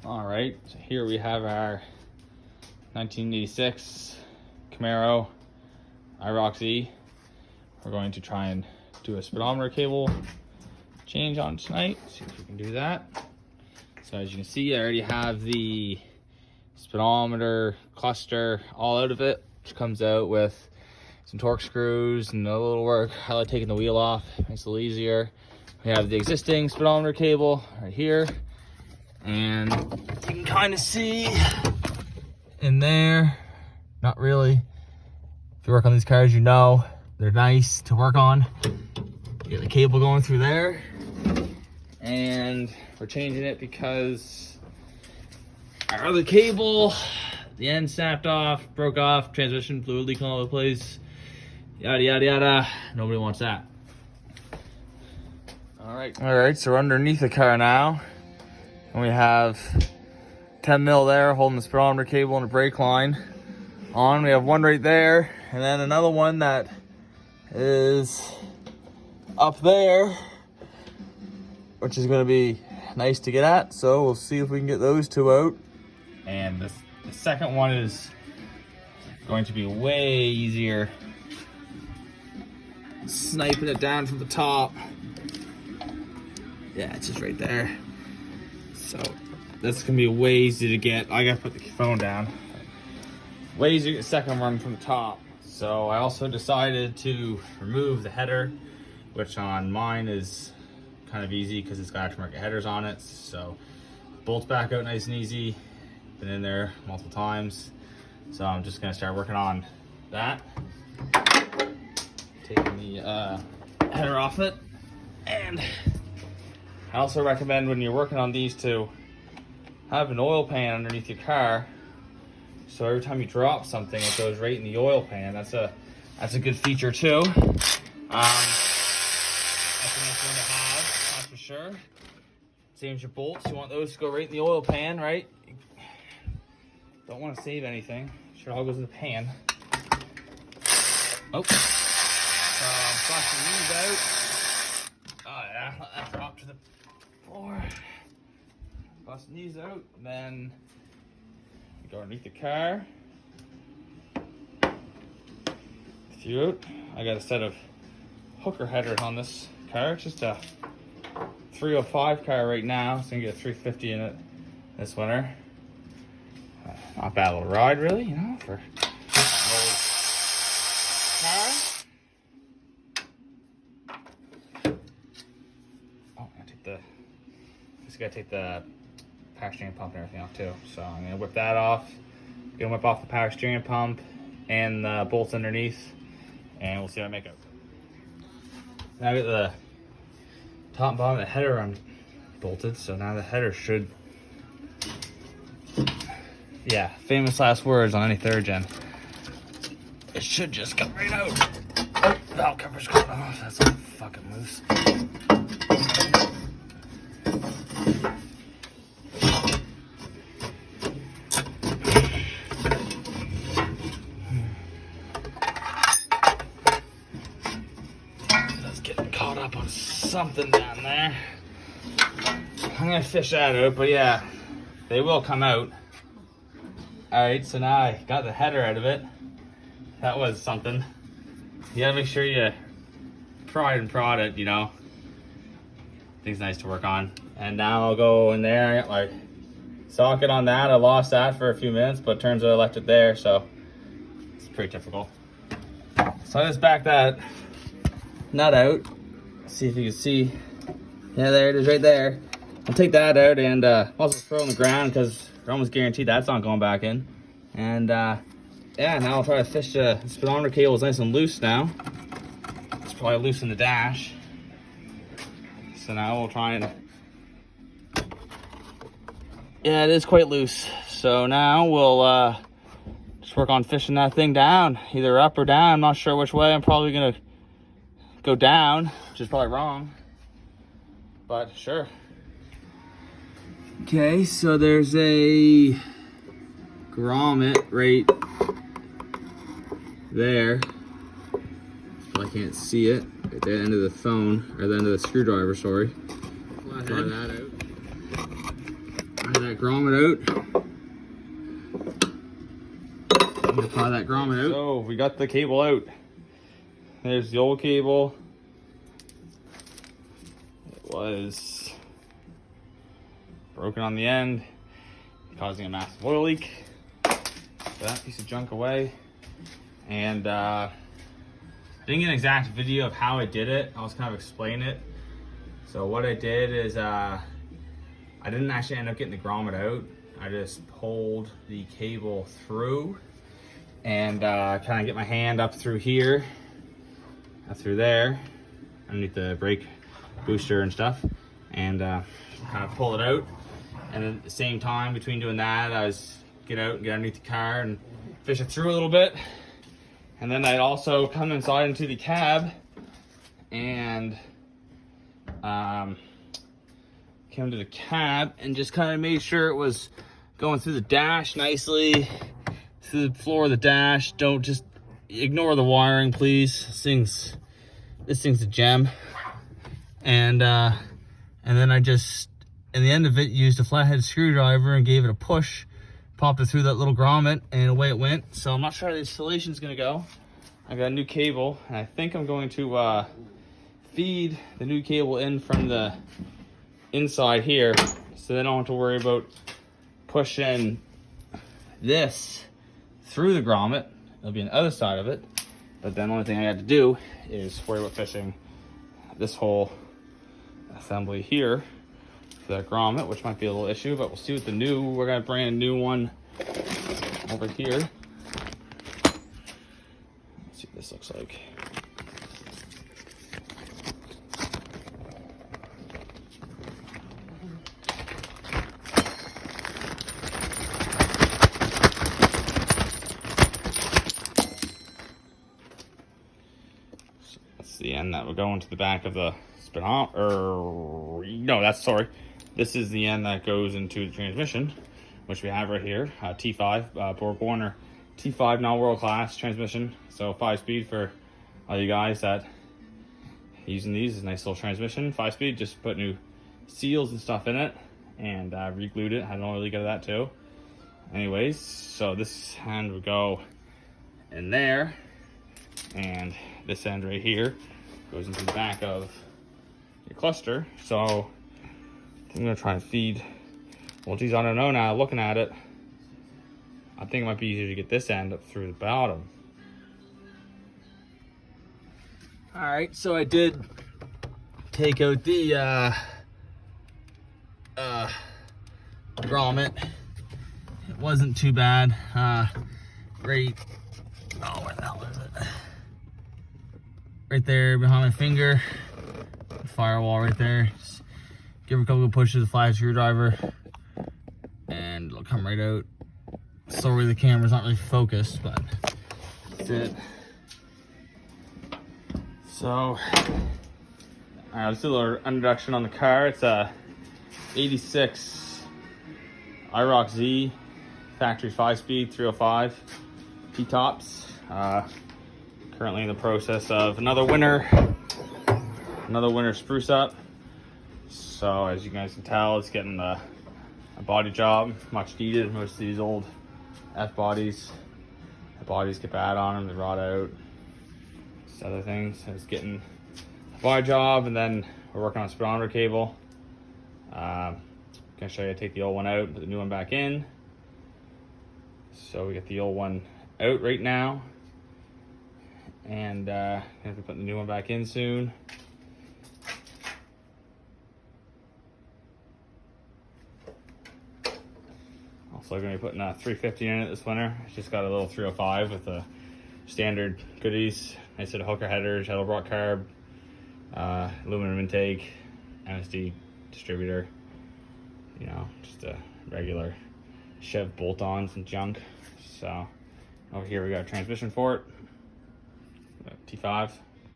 All right, so here we have our 1986 Camaro iroc Z. We're going to try and do a speedometer cable change on tonight. See if we can do that. So as you can see, I already have the speedometer cluster all out of it, which comes out with some torque screws and a little work. I like taking the wheel off, makes it a little easier. We have the existing speedometer cable right here, and you can kind of see in there, not really. If you work on these cars, you know they're nice to work on. You get the cable going through there, and we're changing it because our other cable, the end snapped off, broke off, transmission fluid leaking all over the place, yada yada yada. Nobody wants that. All right, so we're underneath the car now, and we have 10 mil there holding the speedometer cable and the brake line on. We have one right there, and then another one that is up there, which is going to be nice to get at. So we'll see if we can get those two out. And the second one is going to be way easier. Sniping it down from the top. Yeah, it's just right there. So this can be way easy to get. I gotta put the phone down. Way easier to get the second one from the top. So I also decided to remove the header, which on mine is kind of easy because it's got aftermarket headers on it. So bolts back out nice and easy. Been in there multiple times. So I'm just gonna start working on that. Taking the header off it. And I also recommend when you're working on these to have an oil pan underneath your car, so every time you drop something, it goes right in the oil pan. That's a good feature too. That's a nice one to have, that's for sure. Same as your bolts, you want those to go right in the oil pan, right? Don't want to save anything. Sure, all goes in the pan. Oh, so I'm flushing these out. Oh yeah, let that drop to the floor. Busting these out, and then go underneath the car. Out. I got a set of hooker headers on this car. It's just a 305 car right now. It's gonna get a 350 in it this winter. Not a bad little ride, really, you know, for an old car. Oh, just gotta take the power steering pump and everything off too. So I'm gonna whip that off. Gonna whip off the power steering pump and the bolts underneath, and we'll see what I make up. Now I got the top and bottom of the header unbolted, so now the header should, yeah, famous last words on any third gen. It should just come right out. Oh, valve cover's going off. That's all fucking loose. Caught up on something down there. I'm gonna fish that out, but yeah, they will come out. Alright, so now I got the header out of it. That was something. You gotta make sure you pry and prod it, you know. Thing's nice to work on. And now I'll go in there. I got my socket on that. I lost that for a few minutes, but turns out I left it there, so it's pretty typical. So I just back that nut out. See if you can see. Yeah, there it is right there. I'll take that out and also throw it on the ground because we're almost guaranteed that's not going back in. And yeah, now I'll try to fish the speedometer cable. Is nice and loose now. It's probably loose in the dash. So now we'll try and, yeah, it is quite loose. So now we'll just work on fishing that thing down, either up or down. I'm not sure which way. I'm probably gonna go down, which is probably wrong, but sure. Okay, so there's a grommet right there. Well, I can't see it at the end of the phone, or the end of the screwdriver, sorry. Try that out. that grommet out. Pry that grommet out. So we got the cable out. There's the old cable. It was broken on the end, causing a massive oil leak. Put that piece of junk away. And I didn't get an exact video of how I did it. I'll just kind of explain it. So what I did is I didn't actually end up getting the grommet out. I just pulled the cable through and kind of get my hand up through here, up through there, underneath the brake booster and stuff, and kind of pull it out. And then at the same time, between doing that, I was get out and get underneath the car and fish it through a little bit. And then I'd also come inside into the cab and came to the cab and just kind of made sure it was going through the dash nicely, through the floor of the dash. Don't just ignore the wiring, please. This thing's a gem. And then I just, in the end of it, used a flathead screwdriver and gave it a push, popped it through that little grommet, and away it went. So I'm not sure how the installation's gonna go. I got a new cable, and I think I'm going to feed the new cable in from the inside here, so they don't have to worry about pushing this through the grommet. It'll be on the other side of it, but then the only thing I had to do is worry about fishing this whole assembly here for that grommet, which might be a little issue, but we'll see what we're gonna bring a new one over here. Let's see what this looks like. The end that would go into the back of the speedometer. This is the end that goes into the transmission, which we have right here. T5 Borg Warner T5, not world class transmission, so 5-speed for all you guys that using these. Is a nice little transmission, 5-speed. Just put new seals and stuff in it and re-glued it. Had an oil leak out of that too. Anyways, so this end would go in there, and this end right here goes into the back of your cluster. So I'm gonna try and feed, well geez, I don't know now, looking at it, I think it might be easier to get this end up through the bottom. All right, so I did take out the grommet. It wasn't too bad. Where the hell is it? Right there behind my finger, firewall right there. Just give it a couple of pushes with a flat screwdriver and it'll come right out. Sorry the camera's not really focused, but that's it. So, all right, let's do a little introduction on the car. It's a 86 iroc Z, factory 5-speed, 305 T-tops. Currently in the process of another winter spruce up. So as you guys can tell, it's getting a body job, much needed. Most of these old F bodies, the bodies get bad on them, they rot out. Just other things. So it's getting a body job, and then we're working on a speedometer cable. Gonna show you how to take the old one out, put the new one back in. So we got the old one out right now, and gonna be putting the new one back in soon. Also gonna be putting a 350 in it this winter. It's just got a little 305 with the standard goodies. Nice set of hooker headers, Edelbrock carb, aluminum intake, MSD distributor. You know, just a regular Chev bolt-ons and junk. So over here we got a transmission for it, T5.